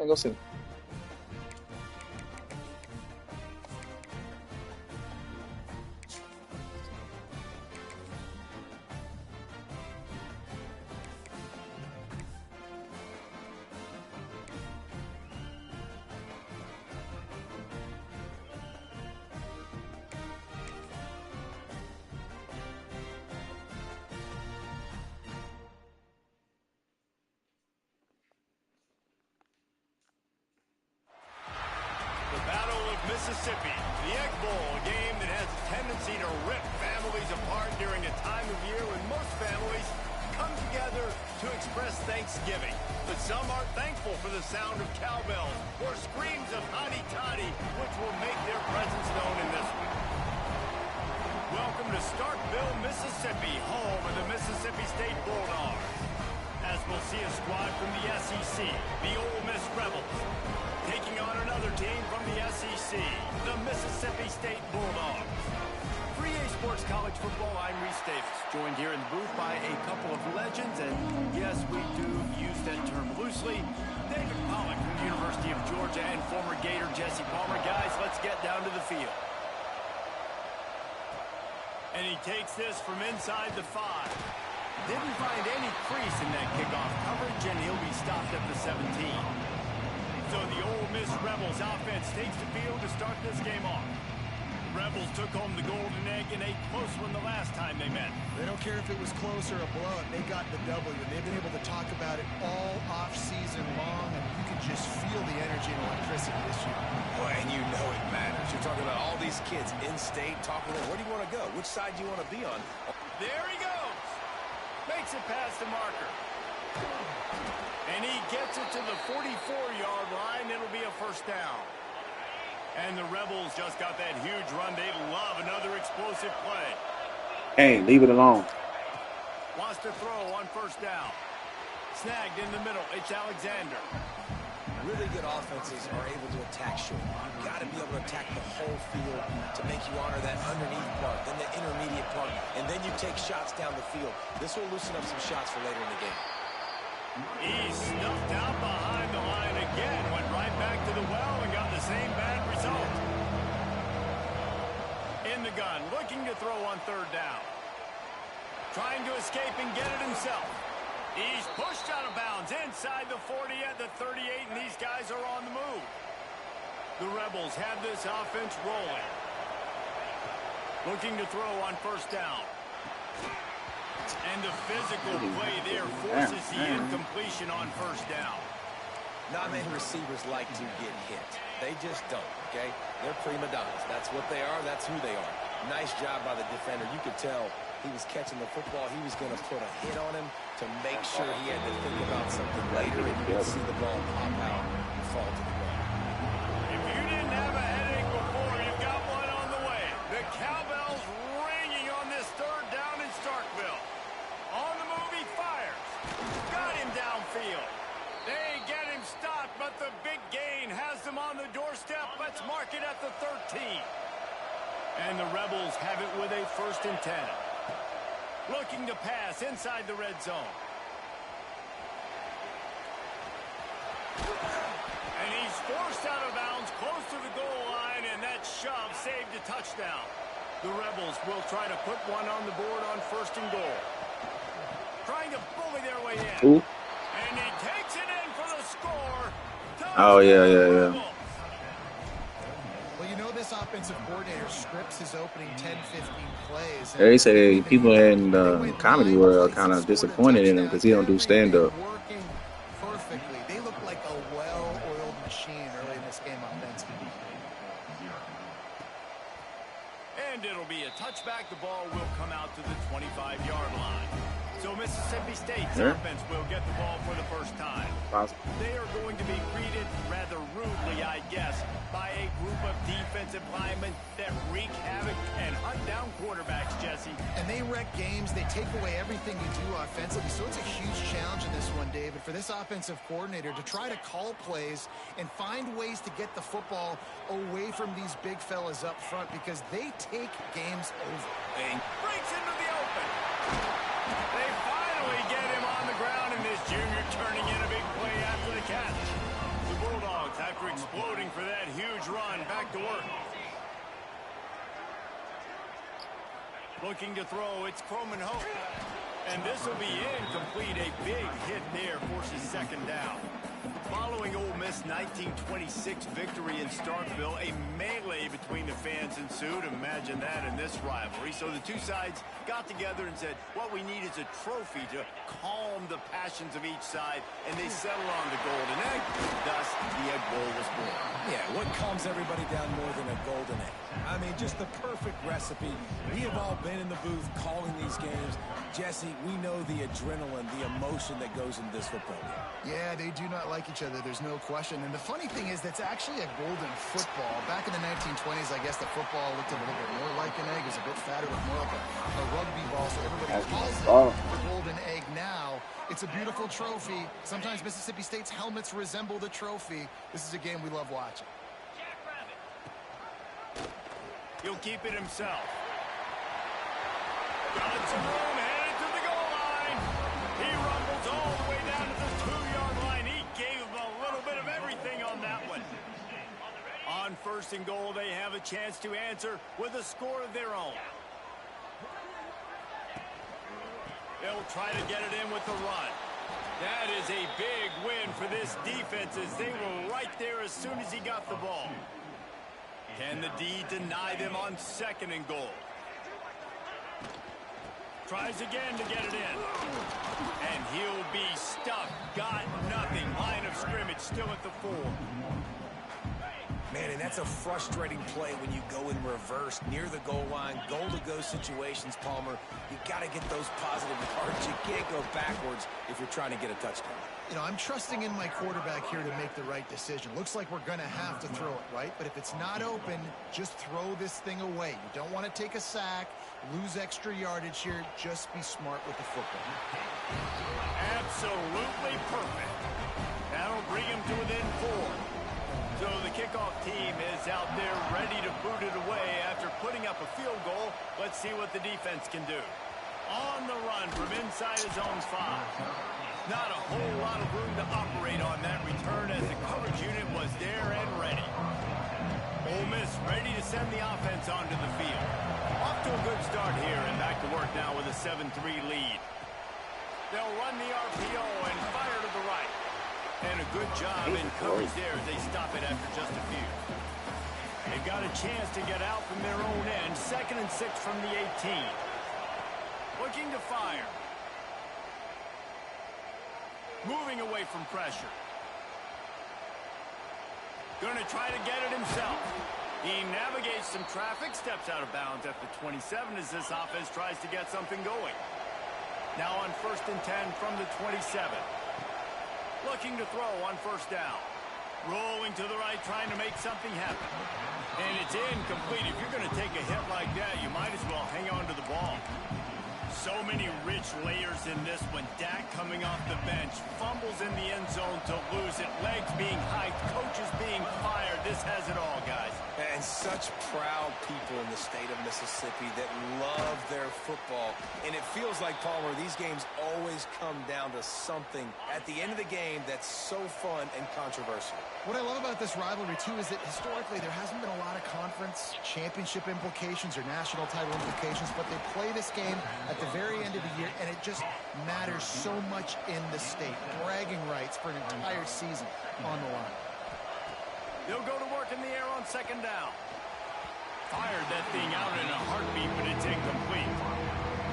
Hey, go see. Mississippi, the Egg Bowl, a game that has a tendency to rip families apart during a time of year when most families come together to express Thanksgiving. But some are thankful for the sound of cowbells or screams of hotty toddy, which will make their presence known in this one. Welcome to Starkville, Mississippi, home of the Mississippi State Bulldogs. As we'll see a squad from the SEC, the Ole Miss Rebels, taking on another team from the SEC, the Mississippi State Bulldogs. For EA Sports College Football, I'm Reese Davis, joined here in the booth by a couple of legends, and yes, we do use that term loosely. David Pollack from the University of Georgia and former Gator Jesse Palmer. Guys, let's get down to the field. And he takes this from inside the 5. Didn't find any crease in that kickoff coverage, and he'll be stopped at the 17. So the Ole Miss Rebels offense takes the field to start this game off. Rebels took home the Golden Egg in a close one the last time they met. They don't care if it was close or a blowout. They got the W, and they've been able to talk about it all off-season long, and you can just feel the energy and electricity this year. Boy, and you know it matters. You're talking about all these kids in-state talking about where do you want to go? Which side do you want to be on? There he goes. Makes it past the marker. And he gets it to the 44-yard line. It'll be a first down. And the Rebels just got that huge run. They love another explosive play. Hey, leave it alone. Wants to throw on first down. Snagged in the middle. It's Alexander. Really good offenses are able to attack short. You've got to be able to attack the whole field to make you honor that underneath part, then the intermediate part, and then you take shots down the field. This will loosen up some shots for later in the game. He snuffed out behind the line again, went right back to the well and got the same bad result. In the gun, looking to throw on third down. Trying to escape and get it himself. He's pushed out of bounds inside the 40 at the 38, and these guys are on the move. The Rebels have this offense rolling. Looking to throw on first down. And the physical play there forces the incompletion on first down. Not many receivers like to get hit. They just don't, okay? They're prima donnas. That's what they are. That's who they are. Nice job by the defender. You could tell he was catching the football. He was going to put a hit on him to make sure he had to think about something later, and you could see the ball pop out and fall to the ground. If you didn't have a headache before, you've got one on the way. The cowbells ringing on this third down in Starkville. On the move, he fires. Got him downfield. They get him stopped, but the big gain has them on the doorstep. Let's mark it at the 13. And the Rebels have it with a 1st and 10. Looking to pass inside the red zone. And he's forced out of bounds close to the goal line, and that shove saved a touchdown. The Rebels will try to put one on the board on 1st and goal. Trying to bully their way in. Ooh. And he takes it in for the score. Oh, yeah. Well, you know this offensive coordinator scripts his opening 10, 15 plays. They say people in the comedy world are kind of disappointed in him because he don't do stand-up. Working perfectly. They look like a well-oiled machine early in this game offensively. And it'll be a touchback. The ball will come out to the 25-yard line. So Mississippi State's offense will get the ball for the first time. They are going to be greeted rather rudely, I guess, by a group of defensive linemen that wreak havoc and hunt down quarterbacks, Jesse. And they wreck games. They take away everything you do offensively. So it's a huge challenge in this one, David, for this offensive coordinator to try to call plays and find ways to get the football away from these big fellas up front because they take games over. Breaks into the open. They finally get him on the ground, and this junior turning in a big play after the catch. The Looking to throw, it's Croman Hope. And this will be incomplete. A big hit there forces second down. Following Ole Miss' 1926 victory in Starkville, a melee between the fans ensued. Imagine that in this rivalry. So the two sides got together and said, what we need is a trophy to calm the passions of each side, and they settled on the golden egg. Thus, the Egg Bowl was born. Yeah, what calms everybody down more than a golden egg? I mean, just the perfect recipe. We have all been in the booth calling these games. Jesse, we know the adrenaline, the emotion that goes into this football game. Yeah, they do not like each other. There's no question. And the funny thing is that's actually a golden football. Back in the 1920s, I guess the football looked a little bit more like an egg. It was a bit fatter, looked more like a rugby ball. So everybody calls it the golden egg now. It's a beautiful trophy. Sometimes Mississippi State's helmets resemble the trophy. This is a game we love watching. He'll keep it himself. Got some room, headed to the goal line. He rumbles all the way down to the 2-yard line. He gave him a little bit of everything on that one. On first and goal, they have a chance to answer with a score of their own. They'll try to get it in with the run. That is a big win for this defense as they were right there as soon as he got the ball. Can the D deny them on second and goal? Tries again to get it in. And he'll be stuck. Got nothing. Line of scrimmage still at the 4. Man, and that's a frustrating play when you go in reverse near the goal line, goal-to-go situations, Palmer. You got to get those positive yards. You can't go backwards if you're trying to get a touchdown. You know, I'm trusting in my quarterback here to make the right decision. Looks like we're going to have to throw it, right? But if it's not open, just throw this thing away. You don't want to take a sack, lose extra yardage here. Just be smart with the football. Absolutely perfect. That'll bring him to within 4. So the kickoff team is out there ready to boot it away after putting up a field goal. Let's see what the defense can do. On the run from inside his own 5. Not a whole lot of room to operate on that return as the coverage unit was there and ready. Ole Miss ready to send the offense onto the field. Off to a good start here and back to work now with a 7-3 lead. They'll run the RPO and fire to the right. And a good job in coverage there as they stop it after just a few. They've got a chance to get out from their own end. 2nd and 6 from the 18. Looking to fire. Moving away from pressure. Going to try to get it himself. He navigates some traffic, steps out of bounds at the 27 as this offense tries to get something going. Now on 1st and 10 from the 27. Looking to throw on 1st down. Rolling to the right, trying to make something happen. And it's incomplete. If you're going to take a hit like that, you might as well hang on to the ball. So many rich layers in this one. Dak coming off the bench. Fumbles in the end zone to lose it. Legs being hiked. Coaches being fired. This has it all, guys. And such proud people in the state of Mississippi that love their football. And it feels like, Palmer, these games always come down to something at the end of the game that's so fun and controversial. What I love about this rivalry, too, is that historically there hasn't been a lot of conference championship implications or national title implications, but they play this game at the very end of the year, and it just matters so much in the state. Bragging rights for an entire season on the line. They'll go to work in the air on 2nd down. Fired that thing out in a heartbeat, but it's incomplete.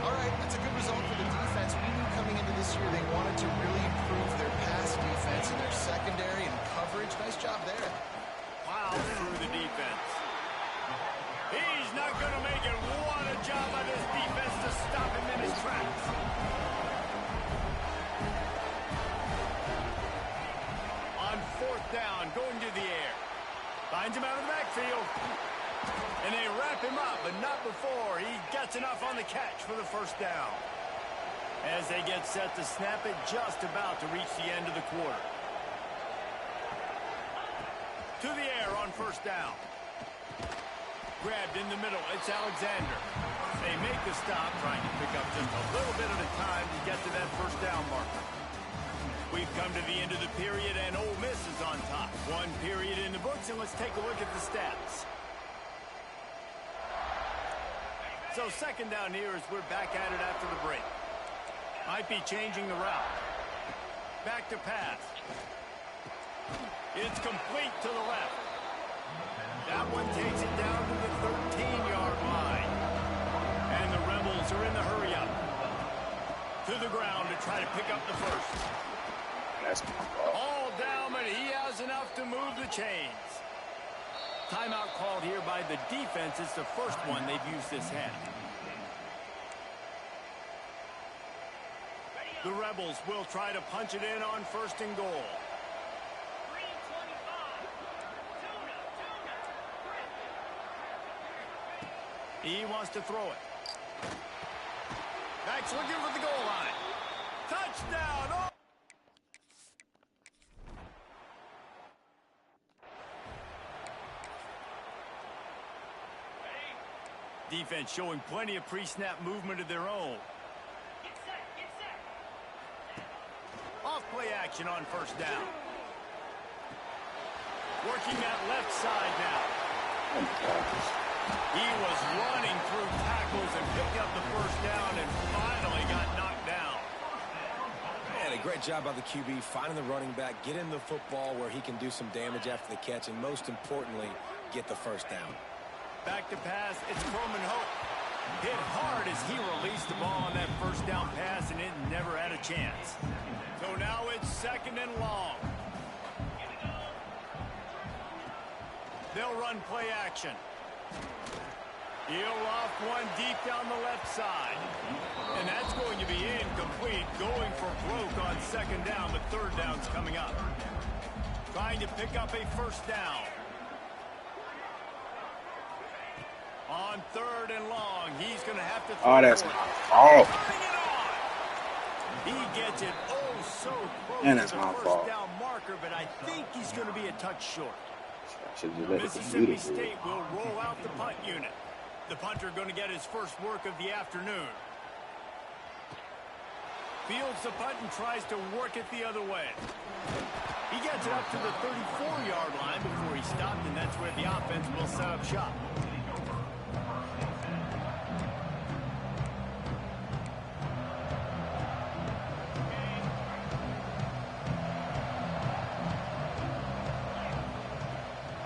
All right, that's a good result for the defense. We knew coming into this year they wanted to really improve their pass defense and their secondary and coverage. Nice job there. Plows through the defense. He's not going to make it. What a job by this defense to stop him in his tracks. On 4th down, going to the air. Finds him out of the backfield. And they wrap him up, but not before he gets enough on the catch for the 1st down. As they get set to snap it, just about to reach the end of the quarter. To the air on 1st down. Grabbed in the middle, it's Alexander. They make the stop, trying to pick up just a little bit at a time to get to that 1st down marker. We've come to the end of the period, and Ole Miss is on top. 1 period in the books, and let's take a look at the stats. So second down here as we're back at it after the break. Might be changing the route. Back to pass. It's complete to the left. That one takes it down to the 13-yard line. And the Rebels are in the hurry-up. To the ground to try to pick up the first. That's my fault. All down, but he has enough to move the chains. Timeout called here by the defense. It's the first one they've used this half. The Rebels will try to punch it in on first and goal. He wants to throw it. Back's looking for the goal line. Touchdown! Oh! Defense showing plenty of pre-snap movement of their own. Off play action on first down. Working that left side now. He was running through tackles and picked up the first down and finally got knocked down. Man, a great job by the QB finding the running back, get him the football where he can do some damage after the catch, and most importantly, get the first down. Back to pass, it's Coleman Hope. Hit hard as he released the ball on that first down pass, and it never had a chance. So now it's second and long. They'll run play action. He'll off one deep down the left side. And that's going to be incomplete, going for broke on second down, but third down's coming up. Trying to pick up a first down. On third and long, he's going to have to throw. Oh, that's my fault. He gets it so close And to that's the my first fault. down marker, but I think he's going to be a touch short. I should just let it Mississippi be State will roll out the punt unit. The punter going to get his first work of the afternoon. Fields the punt and tries to work it the other way. He gets it up to the 34-yard line before he stopped, and that's where the offense will set up shop.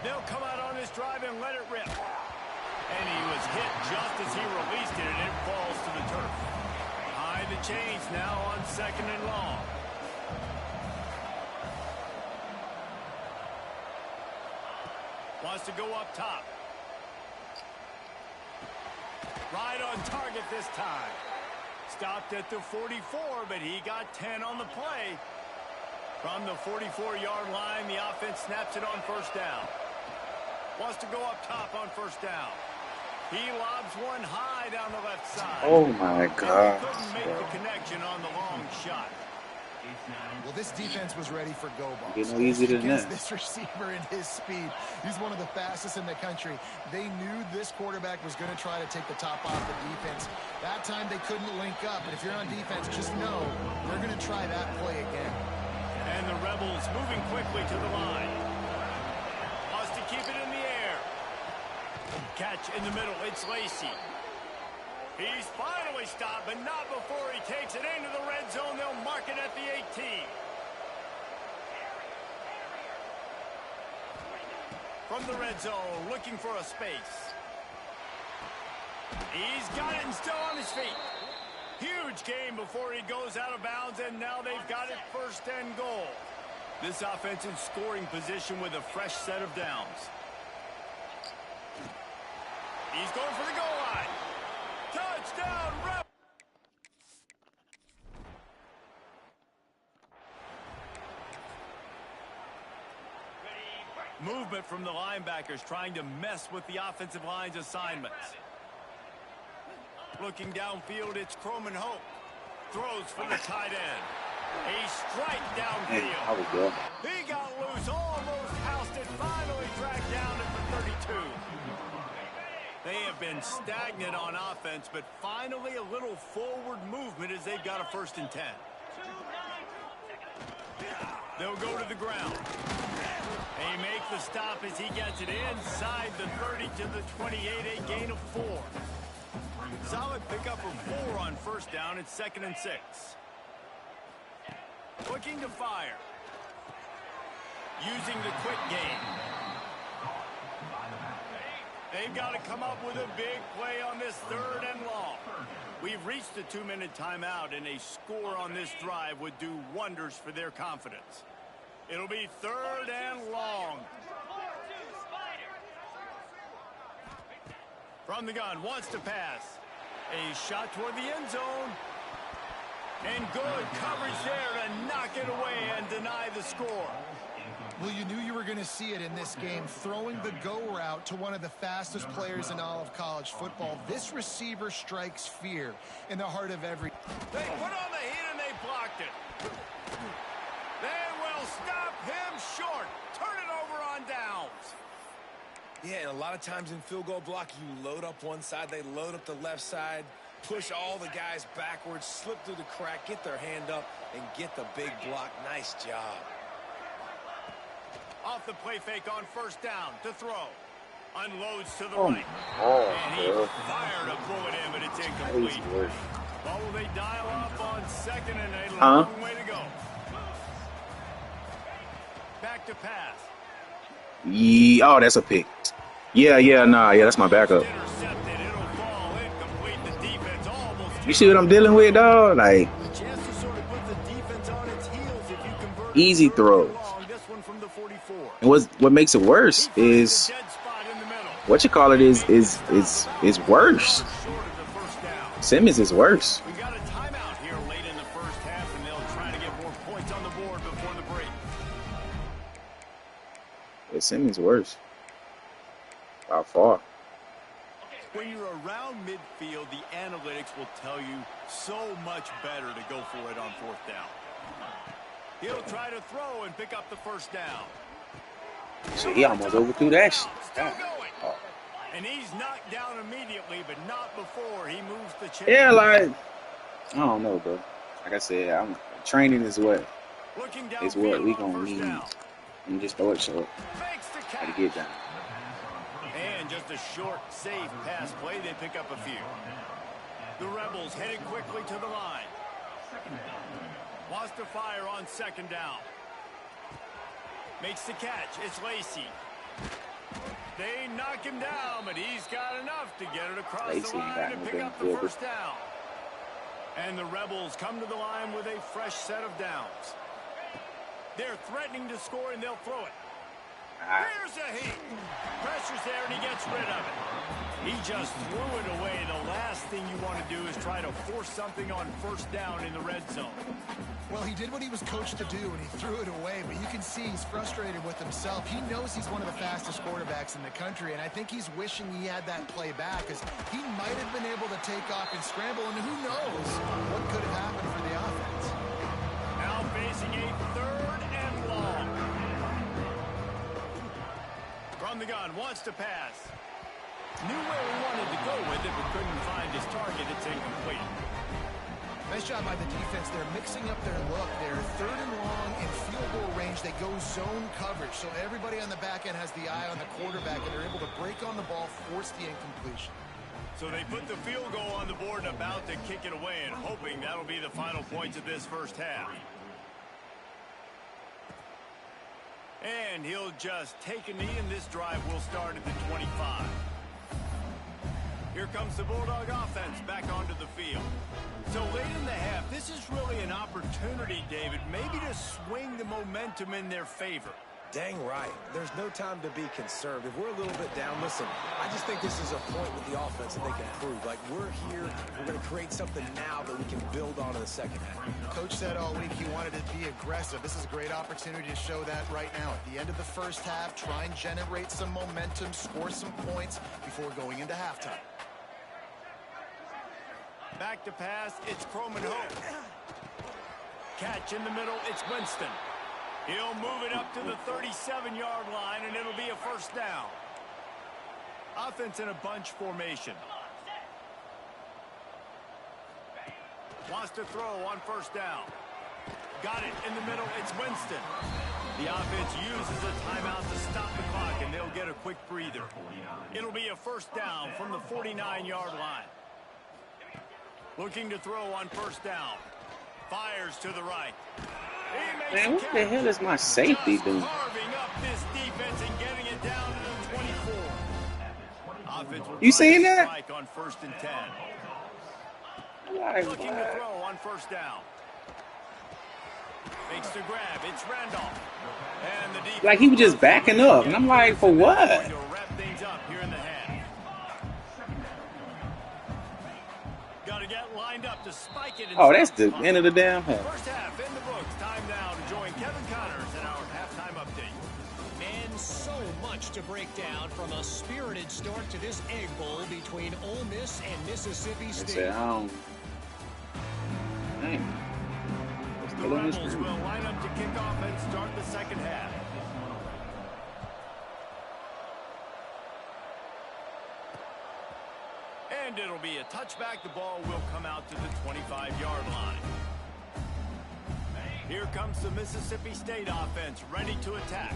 They'll come out on this drive and let it rip. And he was hit just as he released it, and it falls to the turf. Behind the chains now on second and long. Wants to go up top. Right on target this time. Stopped at the 44, but he got 10 on the play. From the 44-yard line, the offense snaps it on first down. Wants to go up top on first down. He lobs one high down the left side. Oh my God. Couldn't make the connection on the long shot. Well, this defense was ready for go balls. Get no easier than Against that. this receiver and his speed. He's one of the fastest in the country. They knew this quarterback was going to try to take the top off the defense. That time they couldn't link up, but if you're on defense, just know they're going to try that play again. And the Rebels moving quickly to the line. Wants to keep it in the air. Catch in the middle. It's Lacey. He's finally stopped, but not before he takes it into the red zone. They'll mark it at the 18. From the red zone, looking for a space. He's got it and still on his feet. Huge game before he goes out of bounds, and now they've got it first and goal. This offense in scoring position with a fresh set of downs. He's going for the goal line. Touchdown, Rebels! Movement from the linebackers trying to mess with the offensive line's assignments. Looking downfield, it's Croman Hope. Throws for the tight end. A strike downfield. I was good. He got loose, almost housed it, finally tracked down at the 32. They have been stagnant on offense, but finally a little forward movement as they've got a 1st and 10. They'll go to the ground. They make the stop as he gets it inside the 30 to the 28, a gain of 4. Solid pickup of 4 on first down. It's 2nd and 6. Looking to fire. Using the quick game. They've got to come up with a big play on this 3rd and long. We've reached the 2-minute timeout, and a score on this drive would do wonders for their confidence. It'll be 3rd and long. From the gun, wants to pass. A shot toward the end zone. And good coverage there to knock it away and deny the score. Well, you knew you were going to see it in this game, throwing the go route to one of the fastest players in all of college football. This receiver strikes fear in the heart of every... They put on the heat and they blocked it. They will stop him short. Turn it over on downs. Yeah, and a lot of times in field goal block, you load up one side, they load up the left side, push all the guys backwards, slip through the crack, get their hand up, and get the big block. Nice job. Off the play fake on first down to throw. Unloads to the right. And he fired a bullet in, but it's incomplete. Well, will they dial up on 2nd and a long way to go? Back to pass. Yeah, oh, that's a pick. Yeah, that's my backup. You see what I'm dealing with, dog? Like, easy throws. And what makes it worse is what you call it is worse. Simmons is worse. We got a timeout here late in the first half, and they'll try to get more points on the board before the break. Simmons worse. By far. When you're around midfield, the analytics will tell you so much better to go for it on 4th down. He'll try to throw and pick up the first down. So he almost overthrew that shit. Still going. Oh. And he's knocked down immediately, but not before he moves the chain. Yeah, like, I don't know, bro. Like I said, training is what we gonna need. And just throw it short. How to get down. And just a short, safe pass play. They pick up a few. The Rebels headed quickly to the line. Wants to fire on 2nd down. Makes the catch. It's Lacey. They knock him down, but he's got enough to get it across the line and pick up the first down. And the Rebels come to the line with a fresh set of downs. They're threatening to score, and they'll throw it. Here's a heat. Pressure's there, and he gets rid of it. He just threw it away. The last thing you want to do is try to force something on first down in the red zone. Well, he did what he was coached to do, and he threw it away. But you can see he's frustrated with himself. He knows he's one of the fastest quarterbacks in the country, and I think he's wishing he had that play back, because he might have been able to take off and scramble, and who knows what could have happened for the offense. Now facing a 3rd and long. From the gun, wants to pass. Knew where he wanted to go with it, but couldn't find his target. It's incomplete. Nice job by the defense. They're mixing up their look. They're 3rd and long in field goal range. They go zone coverage, so everybody on the back end has the eye on the quarterback, and they're able to break on the ball, force the incompletion. So they put the field goal on the board and about to kick it away, and hoping that'll be the final points of this first half. And he'll just take a knee, and this drive will start at the 25. Here comes the Bulldog offense back onto the field. So late in the half, this is really an opportunity, David, maybe to swing the momentum in their favor. Dang right. There's no time to be concerned. If we're a little bit down, listen, I just think this is a point with the offense that they can prove. Like, we're here, we're going to create something now that we can build on in the second half. Coach said all week he wanted to be aggressive. This is a great opportunity to show that right now. At the end of the first half, try and generate some momentum, score some points before going into halftime. Back to pass, it's Croman Hope. Catch in the middle, it's Winston. He'll move it up to the 37-yard line, and it'll be a first down. Offense in a bunch formation. Wants to throw on first down. Got it in the middle, it's Winston. The offense uses a timeout to stop the clock, and they'll get a quick breather. It'll be a first down from the 49-yard line. Looking to throw on first down. Fires to the right. Man, what the hell is my safety doing? Carving up this defense and getting it down to the 24. Offense will You seen that? On 1st and 10. Like, Looking to throw on first down. Makes the grab. It's Randolph. And the defense he was just backing up, and I'm like, for what? Wrap things up here in the half. Got to get lined up to spike it. Oh, that's the end of the damn half. First half in the books. Time now to join Kevin Connors in our halftime update. And so much to break down from a spirited start to this Egg Bowl between Ole Miss and Mississippi State. The Rebels will line up to kick off and start the second half. And it'll be a touchback. The ball will come out to the 25-yard line. Here comes the Mississippi State offense, ready to attack.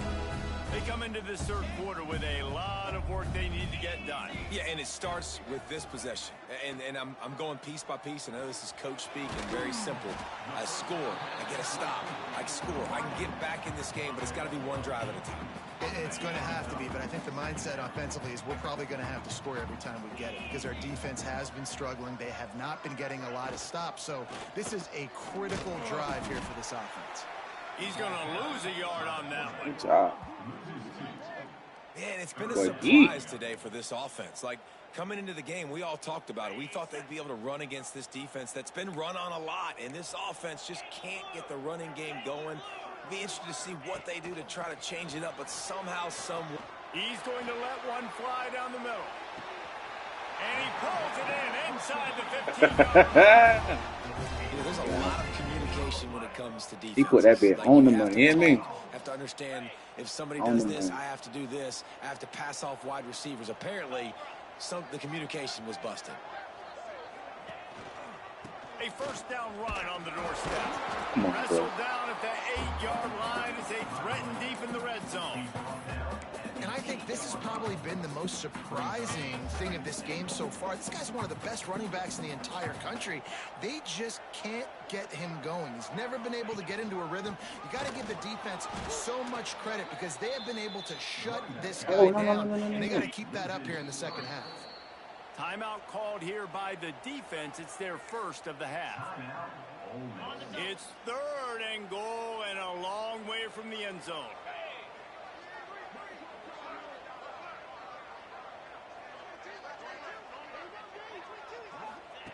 They come into this third quarter with a lot of work they need to get done. Yeah, and it starts with this possession. And I'm going piece by piece. I know this is coach speak and very simple. I score. I get a stop. I score. I can get back in this game, but it's got to be one drive at a time. It's going to have to be, but I think the mindset offensively is we're probably going to have to score every time we get it because our defense has been struggling. They have not been getting a lot of stops, so this is a critical drive here for this offense. He's going to lose a yard on that one. Good job. Man, it's been a surprise today for this offense. Like, coming into the game, we all talked about it. We thought they'd be able to run against this defense that's been run on a lot, and this offense just can't get the running game going. Be interested to see what they do to try to change it up, but somehow, he's going to let one fly down the middle. And he pulls it in inside the 15-yard line. There's a lot of communication when it comes to defense. He put that bit on the money, you hear me? Have to understand if somebody does this, I have to do this. I have to pass off wide receivers. Apparently, the communication was busted. A first down run on the doorstep. Come on, Wrestled down at the 8-yard line as they threaten deep in the red zone. And I think this has probably been the most surprising thing of this game so far. This guy's one of the best running backs in the entire country. They just can't get him going. He's never been able to get into a rhythm. You got to give the defense so much credit because they have been able to shut this guy down. And they got to keep that up here in the second half. Timeout called here by the defense. It's their first of the half. It's 3rd and goal and a long way from the end zone.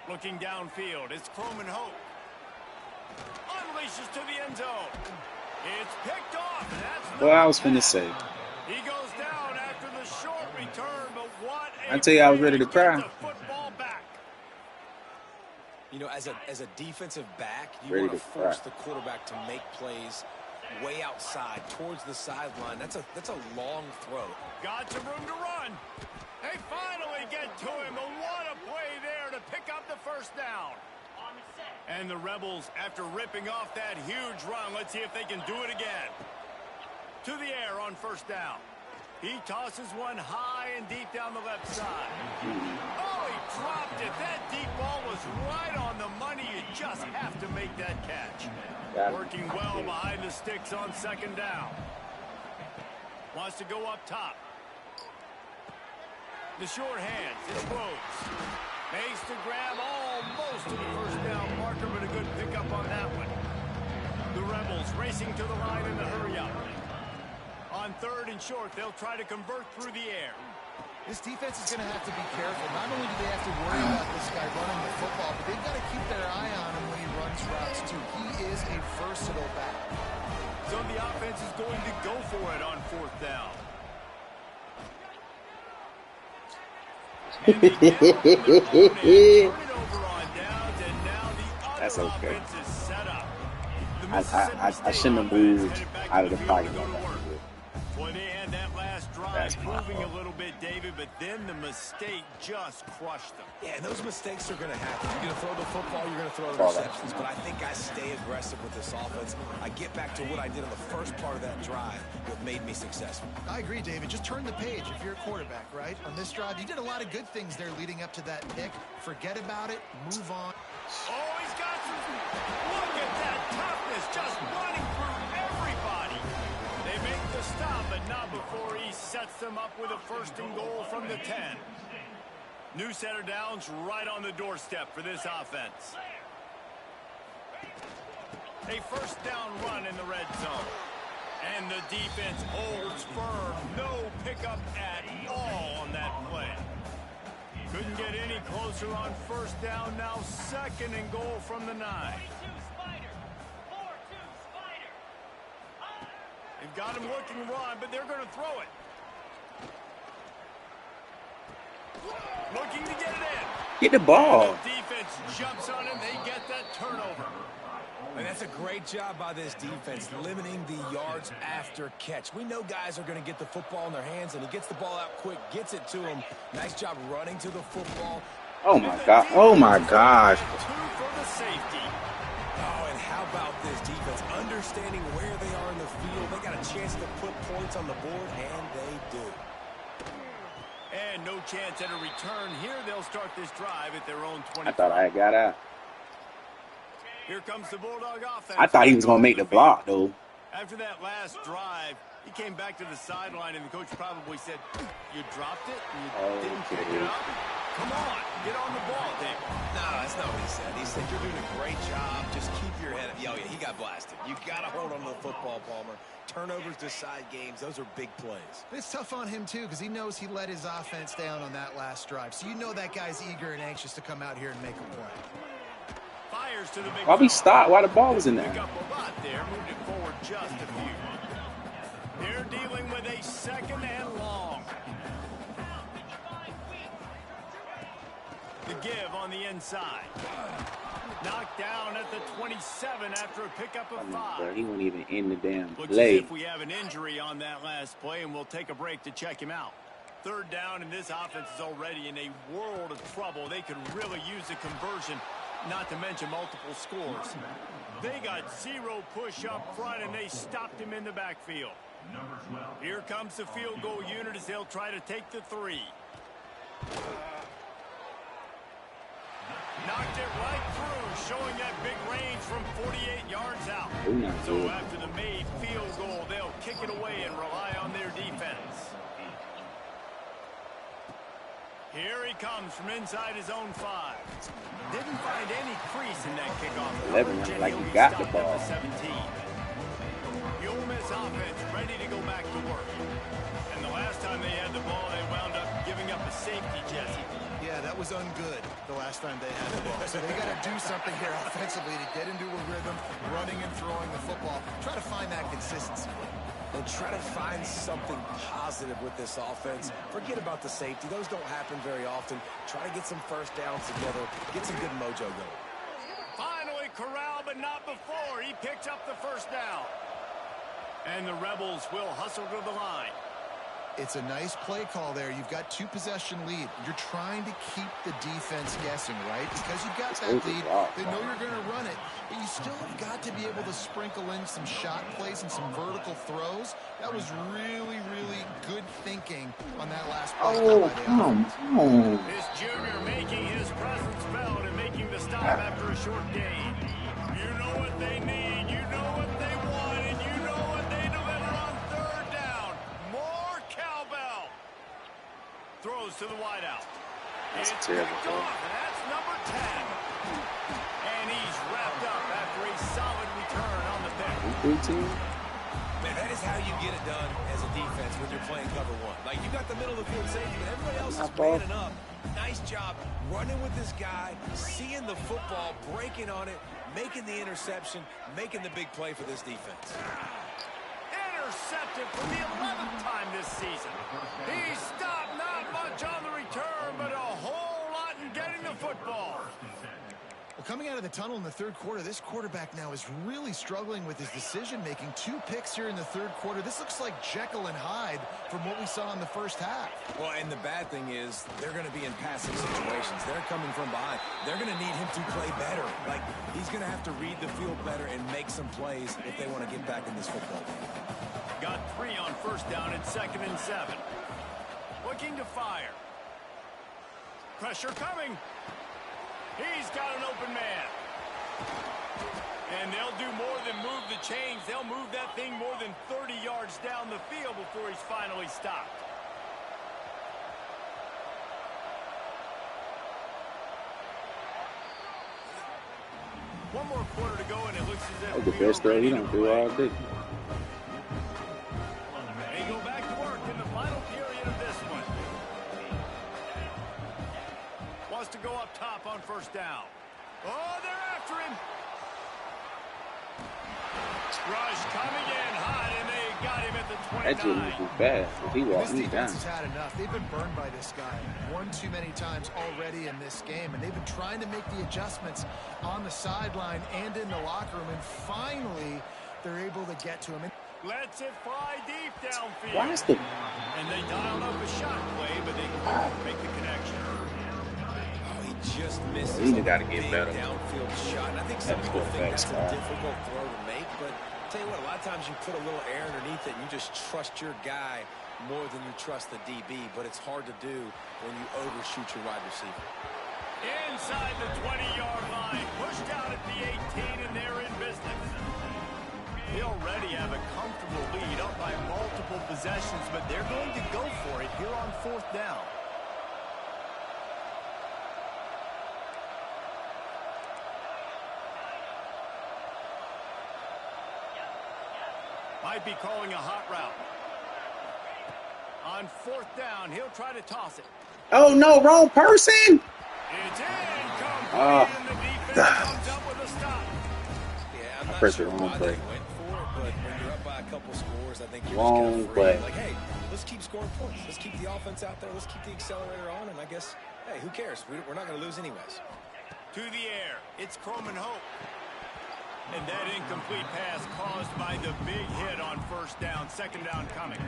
Looking downfield, it's Croman Hope. Unleashes to the end zone. It's picked off. And that's Well, I was finna say. He goes down after the short return, but what a I tell you, I was ready to cry. football back. You know, as a defensive back, you Ready want to to force cry. the quarterback to make plays way outside towards the sideline. That's a long throw. Got some room to run. They finally get to him, but what a play there to pick up the first down. And the Rebels, after ripping off that huge run, let's see if they can do it again. To the air on first down. He tosses one high and deep down the left side. Oh, he dropped it. That deep ball was right on the money. You just have to make that catch. Working well behind the sticks on second down. Wants to go up top. The short hands, it's Rhodes. Makes the grab almost to the first down marker, but a good pickup on that one. The Rebels racing to the line in the hurry-up. On 3rd and short, they'll try to convert through the air. This defense is going to have to be careful. Not only do they have to worry about this guy running the football, but they've got to keep their eye on him when he runs routes, too. He is a versatile back. So the offense is going to go for it on 4th down. That's okay. I shouldn't have moved out of the pocket like that. That's my improving fault. a little bit, David, but then the mistake just crushed them. Yeah, and those mistakes are going to happen. You're going to throw the football, you're going to throw interceptions. But I think I stay aggressive with this offense. I get back to what I did on the first part of that drive that made me successful. I agree, David. Just turn the page if you're a quarterback, right? On this drive, you did a lot of good things there leading up to that pick. Forget about it. Move on. Oh, he's got some. Look at that toughness, just running through everybody. They make the stop, but not before he sets them up with a 1st and goal from the 10. New set of downs right on the doorstep for this offense. A 1st down run in the red zone. And the defense holds firm. No pickup at all on that play. Couldn't get any closer on 1st down. Now 2nd and goal from the 9. They've got him looking run, but they're going to throw it. Looking to get it in. Get the ball. And the defense jumps on him. They get that turnover. And that's a great job by this defense, limiting the yards after catch. We know guys are going to get the football in their hands, and he gets the ball out quick, gets it to him. Nice job running to the football. Oh my God. Oh my gosh. 2 for the safety. Oh, and how about this defense? Understanding where they are in the field. They got a chance to put points on the board, and they do. And no chance at a return here. They'll start this drive at their own 20. I thought I had got out. Here comes the Bulldog offense. I thought he was gonna make the block though. After that last drive, he came back to the sideline, and the coach probably said, "You dropped it? You didn't pick it up? Come on, get on the ball, Dave." No, that's not what he said. He said, you're doing a great job. Just keep your head up. Oh, yeah, he got blasted. You got to hold on to the football, Palmer. Turnovers decide games. Those are big plays. It's tough on him, too, because he knows he let his offense down on that last drive. So you know that guy's eager and anxious to come out here and make a play. Fires to the big Why we zone. stopped while the ball was in Pick there? up a lot there, moved it forward just a few. They're dealing with a 2nd and long. The give on the inside. Knocked down at the 27 after a pickup of 5. Bro, he wasn't even in the damn Looks as play. if we have an injury on that last play, and we'll take a break to check him out. 3rd down, and this offense is already in a world of trouble. They could really use a conversion, not to mention multiple scores. They got 0 push up front, and they stopped him in the backfield. Here comes the field goal unit as they'll try to take the 3. Knocked it right through, showing that big range from 48 yards out. So after the made field goal, they'll kick it away and rely on their defense. Here he comes from inside his own 5. Didn't find any crease in that kickoff. 11, like he got the ball. 17. The Ole Miss offense ready to go back to work. And the last time they had the ball, they wound up giving up a safety, Jesse. Yeah, that was ungood the last time they had the ball. So they got to do something here offensively to get into a rhythm, running and throwing the football. Try to find that consistency. And try to find something positive with this offense. Forget about the safety. Those don't happen very often. Try to get some 1st downs together. Get some good mojo going. Finally corralled, but not before. He picks up the 1st down. And the Rebels will hustle to the line. It's a nice play call there. You've got 2-possession lead. You're trying to keep the defense guessing, right? Because you've got that lead. They know you're going to run it. But you still have got to be able to sprinkle in some shot plays and some vertical throws. That was really, really good thinking on that last play. Oh, come on. This junior making his presence felt and making the stop after a short gain. You know what they need. You know what they want. And you know what they deliver on 3rd down. More cowbell. Throws to the wideout. That's It's terrible. picked off, and that's number 10. And he's wrapped up after a solid return on the pick. Man, that is how you get it done as a defense when you're playing cover 1. Like, you got the middle of the field safety, but everybody else is manning up. Nice job running with this guy, seeing the football, breaking on it, making the interception, making the big play for this defense. Intercepted for the 11th time this season. He stopped not much on the return, but a whole lot in getting the football. Well, coming out of the tunnel in the third quarter, this quarterback now is really struggling with his decision-making. 2 picks here in the third quarter. This looks like Jekyll and Hyde from what we saw in the first half. Well, and the bad thing is they're going to be in passive situations. They're coming from behind. They're going to need him to play better. Like, he's going to have to read the field better and make some plays if they want to get back in this football game. Got 3 on first down and 2nd and 7. Looking to fire. Pressure coming. He's got an open man. And they'll do more than move the chains. They'll move that thing more than 30 yards down the field before he's finally stopped. One more quarter to go, and it looks as if the best throw he don't do all day. They go back to work in the final period of this one. Wants to go up top on first down. Oh, they're after him. Rush coming in hot, and they got him at the 29. That didn't do bad. He walked This me down. defense has had enough. They've been burned by this guy one too many times already in this game, and they've been trying to make the adjustments on the sideline and in the locker room, and finally they're able to get to him. Lets it fly deep downfield. Why is the... And they dialed up a shot play, but they couldn't make the connection. Oh, he just misses He a got to get big better. downfield shot. And I think some people think that's a difficult throw to make, but I'll tell you what, a lot of times you put a little air underneath it and you just trust your guy more than you trust the DB, but it's hard to do when you overshoot your wide receiver. Inside the 20-yard line, pushed out at the 18, and they're in business. They already have a comfortable lead up by multiple possessions, but they're going to go for it here on fourth down. Might be calling a hot route. On fourth down, he'll try to toss it. Oh, no, wrong person. It's incomplete, and the defense comes up with a stop. Yeah, I'm not pressed sure the wrong why play. they went for it, but when you're up by a couple scores, I think you're Wrong just kind of play. free. Like, hey, let's keep scoring points. Let's keep the offense out there. Let's keep the accelerator on, and I guess, hey, who cares? We're not going to lose anyways. To the air, it's Croman Hope. And that incomplete pass caused by the big hit on first down. Second down coming.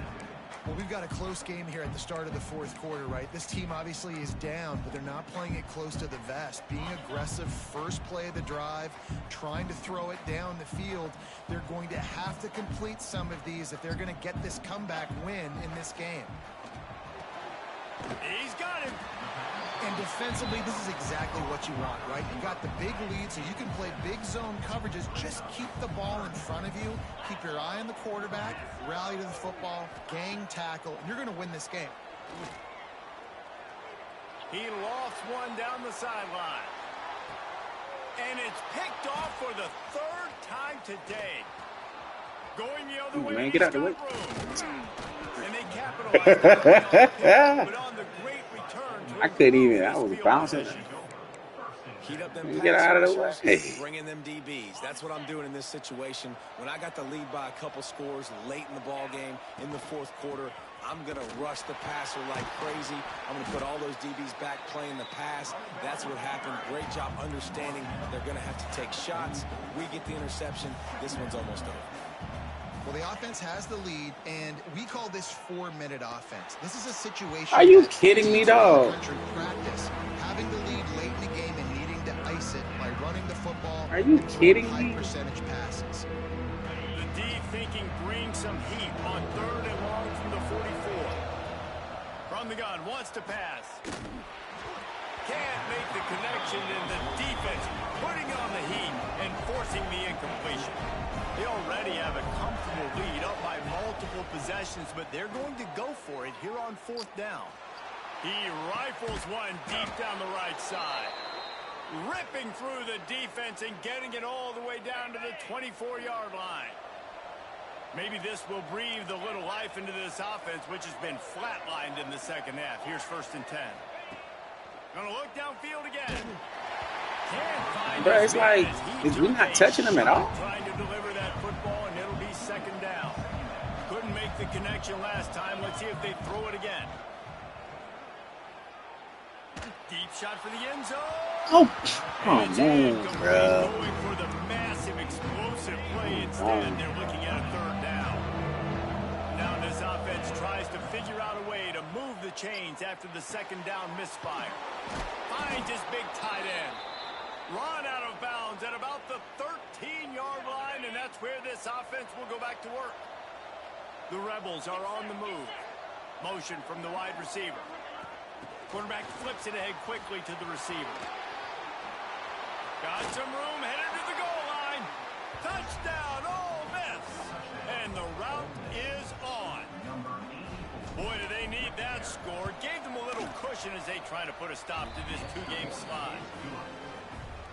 Well, we've got a close game here at the start of the fourth quarter, right? This team obviously is down, but they're not playing it close to the vest. Being aggressive, first play of the drive, trying to throw it down the field. They're going to have to complete some of these if they're going to get this comeback win in this game. He's got him. And defensively, this is exactly what you want, right? You got the big lead, so you can play big zone coverages. Just keep the ball in front of you. Keep your eye on the quarterback. Rally to the football. Gang tackle. And you're going to win this game. He lost one down the sideline. And it's picked off for the third time today. Going the other way. Man, get out the way. And they capitalized but on the great return. I couldn't even. I was bouncing. Heat up them Get out of the rushers, way. bring in them DBs. That's what I'm doing in this situation. When I got the lead by a couple scores late in the ball game, in the fourth quarter, I'm going to rush the passer like crazy. I'm going to put all those DBs back playing the pass. That's what happened. Great job understanding they're going to have to take shots. We get the interception. This one's almost over. Well, the offense has the lead, and we call this 4-minute offense. This is a situation. Are you that kidding me, teams around the dog? country practice having the lead late in the game and needing to ice it by running the football. Are you and throwing kidding me? high percentage passes. The D thinking bring some heat on third and long from the 44. From the gun, wants to pass. Can't make the connection, and the defense putting on the heat and forcing the incompletion. They already have a comfortable lead up by multiple possessions, but they're going to go for it here on fourth down. He rifles one deep down the right side. Ripping through the defense and getting it all the way down to the 24-yard line. Maybe this will breathe a little life into this offense, which has been flatlined in the second half. Here's 1st and 10. Gonna look downfield again. Bro, it's like, we're not touching him at all. Trying to deliver that football, and it'll be second down. Couldn't make the connection last time. Let's see if they throw it again. Deep shot for the end zone. Oh, come on, bro. Going for the massive explosive play instead. They're looking at a third down. Now this offense tries to figure out a way to move the chains after the second down misfire. Finds his big tight end. Run out of bounds at about the 13-yard line, and that's where this offense will go back to work. The Rebels are on the move. Motion from the wide receiver. Quarterback flips it ahead quickly to the receiver. Got some room, headed to the goal line. Touchdown, Ole Miss. And the route is on. Boy, do they need that score. Gave them a little cushion as they try to put a stop to this two-game slide.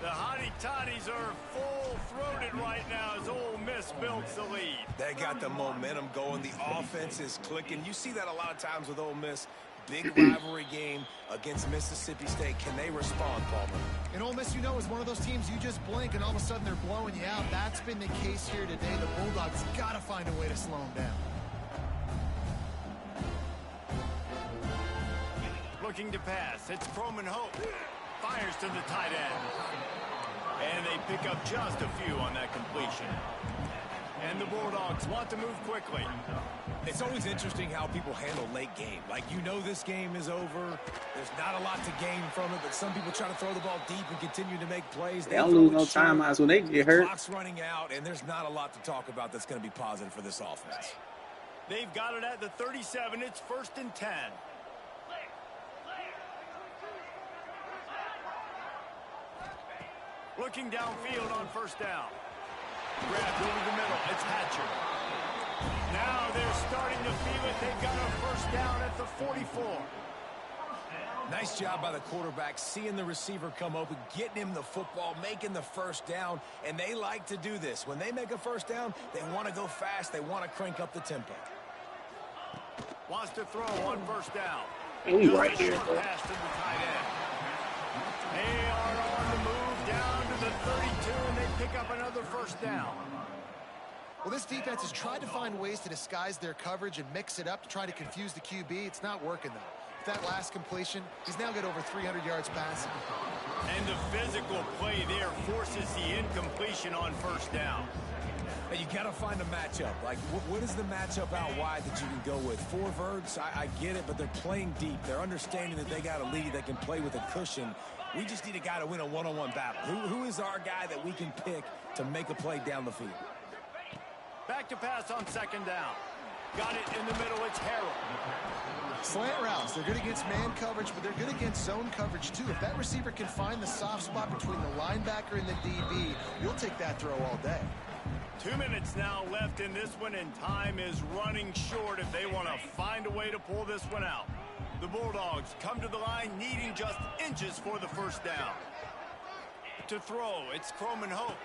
The Hottie Toddies are full-throated right now as Ole Miss builds the lead. They got the momentum going. The offense is clicking. You see that a lot of times with Ole Miss. Big rivalry game against Mississippi State. Can they respond, Palmer? And Ole Miss, you know, is one of those teams you just blink and all of a sudden they're blowing you out. That's been the case here today. The Bulldogs got to find a way to slow them down. Looking to pass. It's Croman Hope. Fires to the tight end. And they pick up just a few on that completion. And the Bulldogs want to move quickly. It's always interesting how people handle late game. Like, you know this game is over. There's not a lot to gain from it, but some people try to throw the ball deep and continue to make plays. They don't lose no timeouts when they get hurt. Clock's running out, and there's not a lot to talk about that's going to be positive for this offense. They've got it at the 37. It's 1st and 10. Looking downfield on 1st down. Grabbed over the middle. It's Hatcher. Now they're starting to feel it. They've got a 1st down at the 44. Nice job by the quarterback, seeing the receiver come open, getting him the football, making the 1st down, and they like to do this. When they make a 1st down, they want to go fast. They want to crank up the tempo. Wants to throw on 1st down. We right here, bro. Pass to the tight end. They are on the move down to the 32, and they pick up another 1st down. Well, this defense has tried to find ways to disguise their coverage and mix it up to try to confuse the QB. It's not working, though. With that last completion, he's now got over 300 yards passing. And the physical play there forces the incompletion on 1st down. Hey, you got to find a matchup. Like, what is the matchup out wide that you can go with? 4 verts, I get it, but they're playing deep. They're understanding that they got a lead. They can play with a cushion. We just need a guy to win a one-on-one battle. Who is our guy that we can pick to make a play down the field? Back to pass on 2nd down. Got it in the middle. It's Harrell. Slant routes. They're good against man coverage, but they're good against zone coverage, too. If that receiver can find the soft spot between the linebacker and the DB, you'll take that throw all day. 2 minutes now left in this one, and time is running short if they want to find a way to pull this one out. The Bulldogs come to the line needing just inches for the 1st down. To throw, it's Croman Hope.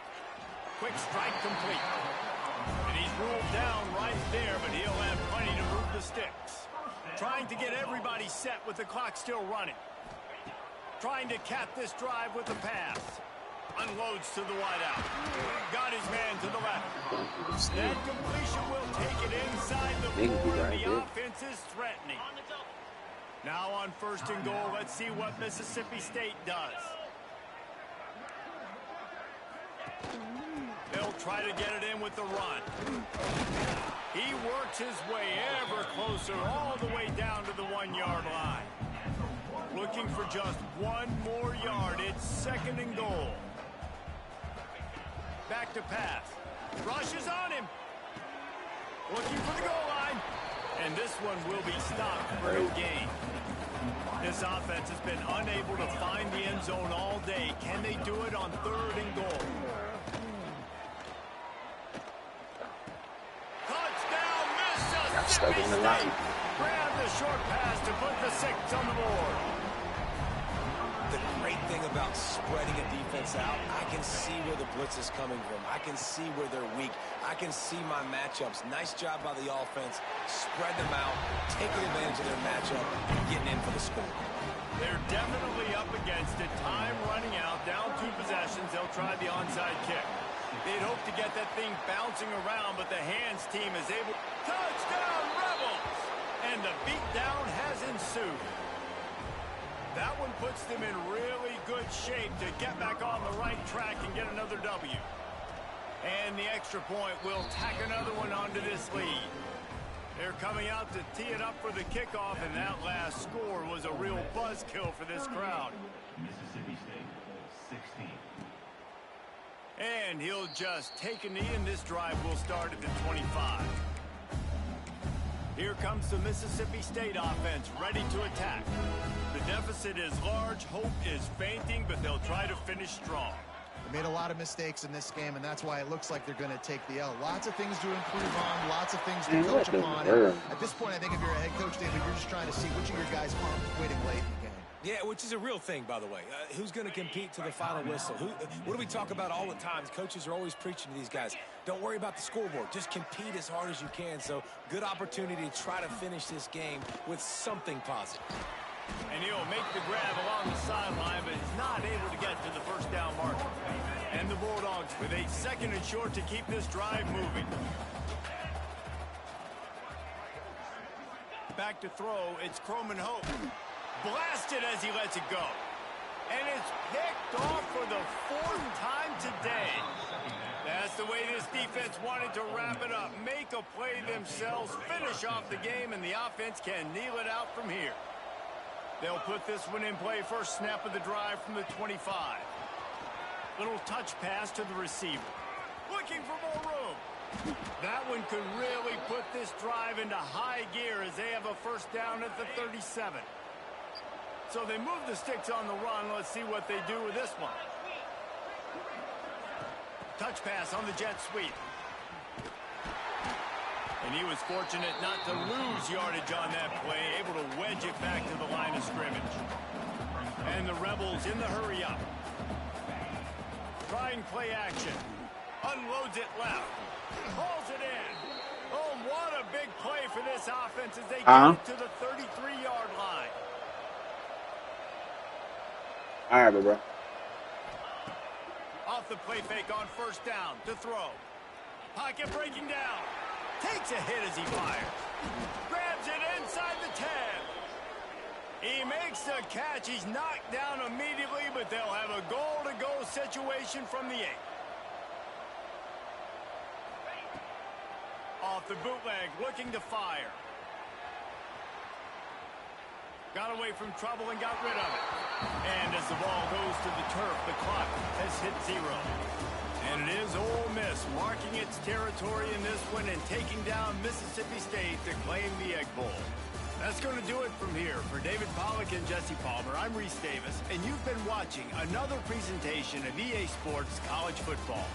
Quick strike complete. And he's ruled down right there, but he'll have plenty to move the sticks. Trying to get everybody set with the clock still running. Trying to cap this drive with the pass. Unloads to the wideout. Got his man to the left. That completion will take it inside the 4, and the offense is threatening. Now on 1st and goal, let's see what Mississippi State does. They'll try to get it in with the run. He works his way ever closer all the way down to the 1-yard line. Looking for just 1 more yard. It's 2nd and goal. Back to pass. Rush is on him. Looking for the goal line. And this one will be stopped for no gain. This offense has been unable to find the end zone all day. Can they do it on 3rd and goal? Touchdown, Mississippi State. Grab the short pass to put the 6 on the board. The great thing about spreading a defense out, I can see where the blitz is coming from. I can see where they're weak. I can see my matchups. Nice job by the offense. Spread them out, taking advantage of their matchup, and getting in for the score. They're definitely up against it. Time running out. Down 2 possessions. They'll try the onside kick. They'd hope to get that thing bouncing around, but the hands team is able. Touchdown, Rebels! And the beatdown has ensued. That one puts them in really good shape to get back on the right track and get another W. And the extra point will tack another one onto this lead. They're coming out to tee it up for the kickoff, and that last score was a real buzzkill for this crowd. Mississippi State, 16. And he'll just take a knee, and this drive will start at the 25. Here comes the Mississippi State offense, ready to attack. The deficit is large, hope is fainting, but they'll try to finish strong. They made a lot of mistakes in this game, and that's why it looks like they're going to take the L. Lots of things to improve on, lots of things to coach upon. At this point, I think if you're a head coach, David, you're just trying to see which of your guys aren't quitting late in the game. Yeah, which is a real thing, by the way. Who's going to compete to the final whistle? What do we talk about all the time? Coaches are always preaching to these guys. Don't worry about the scoreboard. Just compete as hard as you can. So, good opportunity to try to finish this game with something positive. And he'll make the grab along the sideline, but he's not able to get to the first down marker. And the Bulldogs with a 2nd and short to keep this drive moving. Back to throw, it's Croman Hope. Blasted as he lets it go. And it's picked off for the 4th time today. That's the way this defense wanted to wrap it up. Make a play themselves, finish off the game, and the offense can kneel it out from here. They'll put this one in play first snap of the drive from the 25. Little touch pass to the receiver. Looking for more room. That one could really put this drive into high gear as they have a first down at the 37. So they move the sticks on the run. Let's see what they do with this one. Touch pass on the jet sweep. And he was fortunate not to lose yardage on that play, able to wedge it back to the line of scrimmage. And the Rebels in the hurry up. Trying play action. Unloads it left. Hauls it in. Oh, what a big play for this offense as they get it to the 33-yard line. All right, bro. Off the play fake on first down to throw. Pocket breaking down. Takes a hit as he fires. Grabs it inside the 10. He makes the catch. He's knocked down immediately, but they'll have a goal-to-go situation from the 8. Off the bootleg, looking to fire. Got away from trouble and got rid of it. And as the ball goes to the turf, the clock has hit 0. And it is Ole Miss marking its territory in this one and taking down Mississippi State to claim the Egg Bowl. That's going to do it from here. For David Pollack and Jesse Palmer, I'm Reese Davis, and you've been watching another presentation of EA Sports College Football.